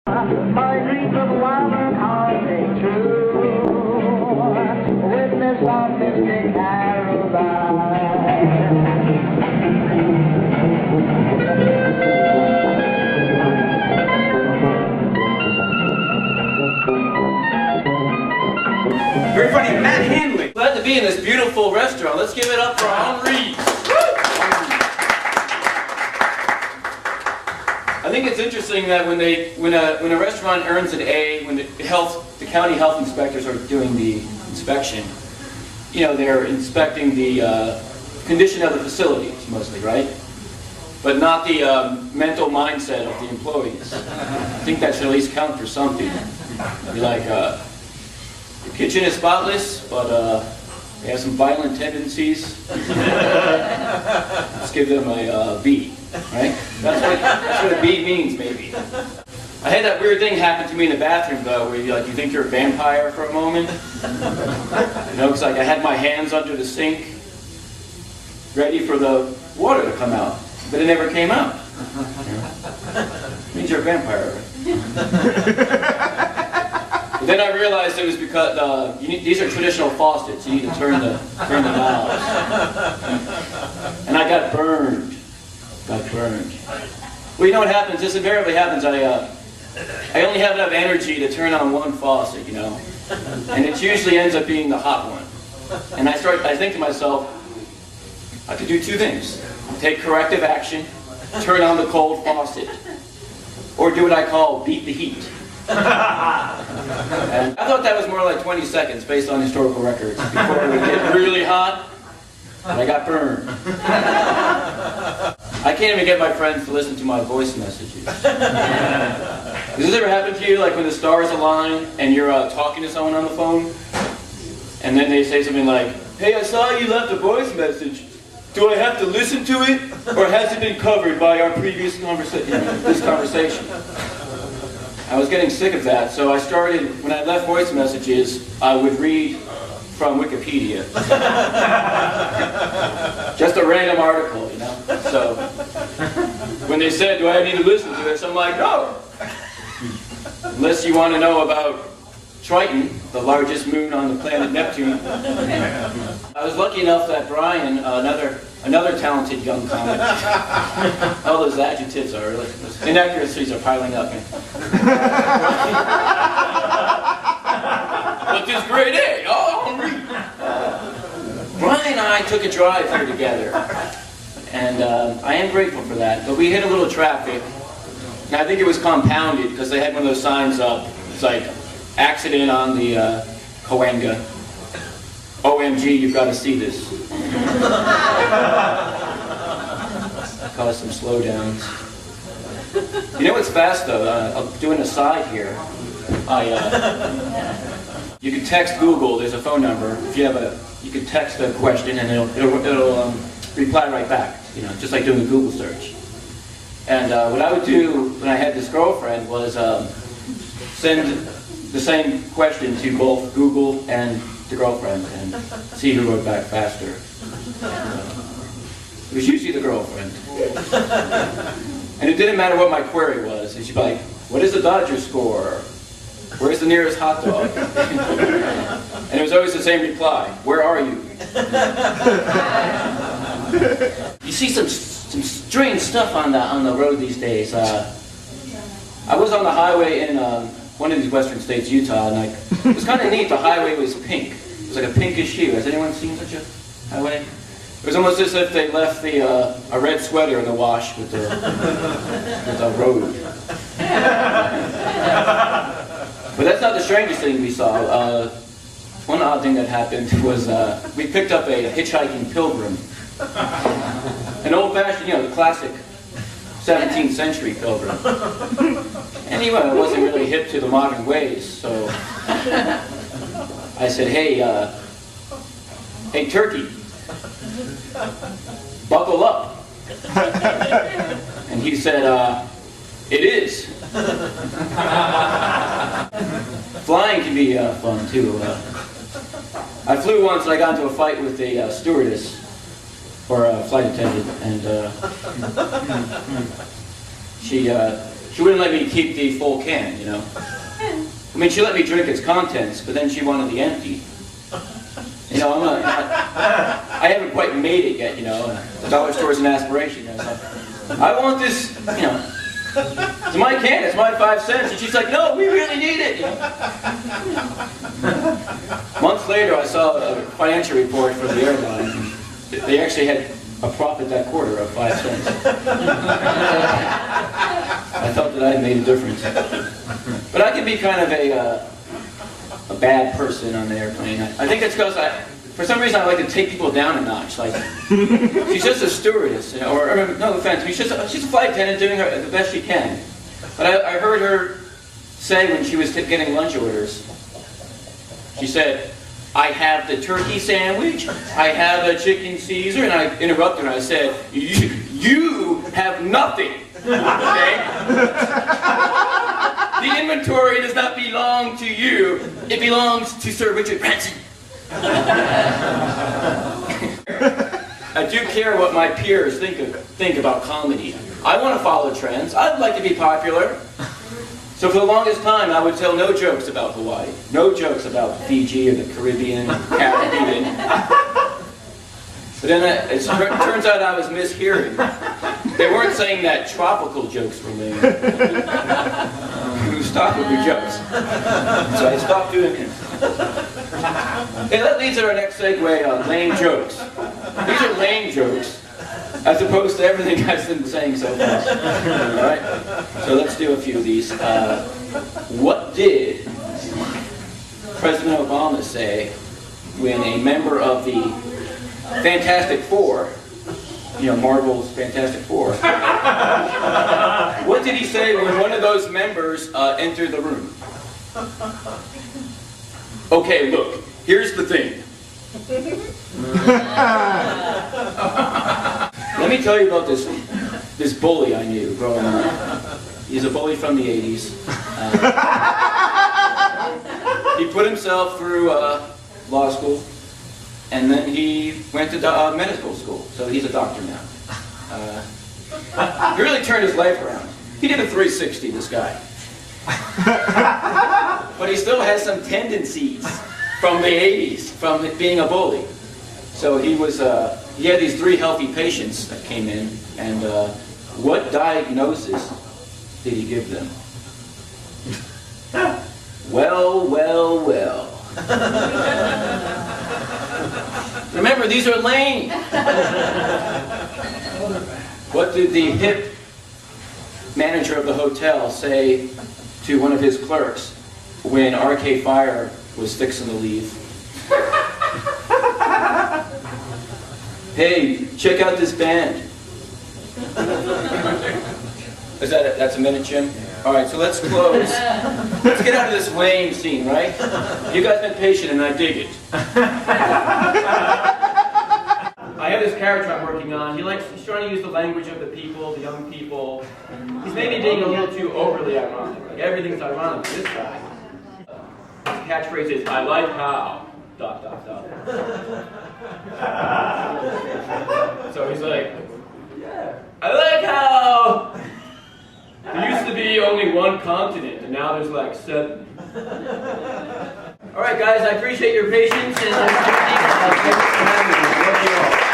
My dreams of wild and hardly true. Witness of mystic Very funny, Matt Hanley. Glad to be in this beautiful restaurant. Let's give it up for Henri. I think it's interesting that when a restaurant earns an A, when the county health inspectors are doing the inspection, you know, they're inspecting the condition of the facilities mostly, right? But not the mental mindset of the employees. I think that should at least count for something. Be like, the kitchen is spotless, but they have some violent tendencies. Let's give them a B, right? That's what a B means, maybe. I had that weird thing happen to me in the bathroom, though, where you think you're a vampire for a moment. You know, it's like I had my hands under the sink, ready for the water to come out, but it never came out. It means you're a vampire, right? But then I realized it was because these are traditional faucets. You need to turn the valves. And I got burned. Well, you know what happens? This invariably happens. I only have enough energy to turn on one faucet, you know, and it usually ends up being the hot one. And I think to myself, I could do two things: take corrective action, turn on the cold faucet, or do what I call beat the heat. And I thought that was more like 20 seconds based on historical records before it would get really hot, and I got burned. I can't even get my friends to listen to my voice messages. Does this ever happen to you, like when the stars align and you're talking to someone on the phone, and then they say something like, "Hey, I saw you left a voice message. Do I have to listen to it, or has it been covered by our previous conversation?" I was getting sick of that, so I started, when I left voice messages, I would read from Wikipedia. Just a random article, you know? So, when they said, "Do I need to listen to this?" I'm like, no! Unless you want to know about Triton, the largest moon on the planet Neptune. I was lucky enough that Brian, another talented young comic, all those adjectives are really, inaccuracies are piling up. But this grade A, oh, Henri. Brian and I took a drive here together, and I am grateful for that. But we hit a little traffic, and I think it was compounded because they had one of those signs up. It's like, accident on the Cahuenga. OMG, you've got to see this. Caused some slowdowns. You know what's fast though? I'll do an aside here. You can text Google. There's a phone number. If you have you can text a question and it'll reply right back. You know, just like doing a Google search. And what I would do when I had this girlfriend was send the same question to both Google and the girlfriend and see who wrote back faster. It was usually the girlfriend. And it didn't matter what my query was. She'd be like, "What is the Dodgers score? Where's the nearest hot dog?" And it was always the same reply: "Where are you?" You see some strange stuff on the road these days. I was on the highway in one of these western states, Utah, and it was kind of neat. The highway was pink. It was like a pinkish hue. Has anyone seen such a highway? It was almost as if they left a red sweater in the wash with the road. But that's not the strangest thing we saw. One odd thing that happened was we picked up a hitchhiking pilgrim. An old-fashioned, you know, the classic 17th century pilgrim. And he wasn't really hip to the modern ways, so I said, "Hey, hey turkey, buckle up." And he said, "It is." Flying can be fun too. I flew once and I got into a fight with a stewardess, or a flight attendant, and she she wouldn't let me keep the full can, you know. I mean, she let me drink its contents, but then she wanted the empty. You know, I haven't quite made it yet, you know. The dollar store is an aspiration. You know, so I want this, you know. It's my can, it's my 5 cents. And she's like, no, we really need it. You know? Months later, I saw a financial report for the airline. They actually had a profit that quarter of 5 cents. I felt that I had made a difference. But I can be kind of a bad person on the airplane. I think it's because for some reason I like to take people down a notch. Like, she's just a stewardess, you know, or no offense, she's a flight attendant doing the best she can. But I heard her say when she was getting lunch orders, she said, I have the turkey sandwich, I have a chicken Caesar, and I interrupted her and I said, you have nothing, okay? The inventory does not belong to you, it belongs to Sir Richard Branson. I do care what my peers think about comedy. I want to follow trends. I'd like to be popular. So for the longest time, I would tell no jokes about Hawaii. No jokes about Fiji or the Caribbean, Caribbean. But then it turns out I was mishearing. They weren't saying that tropical jokes were lame. Stop with your jokes. So I stopped doing it. Okay, that leads to our next segue on lame jokes. These are lame jokes, as opposed to everything I've been saying so far. Alright? So let's do a few of these. What did President Obama say when a member of the Fantastic Four, you know, Marvel's Fantastic Four, what did he say when one of those members entered the room? Okay, look, here's the thing. Let me tell you about this bully I knew growing up. He's a bully from the 80s. He put himself through law school, and then he went to medical school, so he's a doctor now. He really turned his life around. He did a 360, this guy. But he still has some tendencies from the 80s, from being a bully. So he had these 3 healthy patients that came in, and what diagnosis did he give them? Well, well, well. Remember, these are lame. What did the hip manager of the hotel say to one of his clerks when Arcade Fire was fixing to leave? Hey, check out this band. That's a minute, Jim? All right, so let's close. Let's get out of this lame scene, right? You guys been patient, and I dig it. I have this character I'm working on. He's trying to use the language of the people, the young people. He's maybe being a little too overly ironic. Like, everything's ironic with this guy. His catchphrase is, I like how, ... So he's like, I like how there used to be only 1 continent, and now there's like 7. All right, guys, I appreciate your patience, and thanks for having me. Love you all.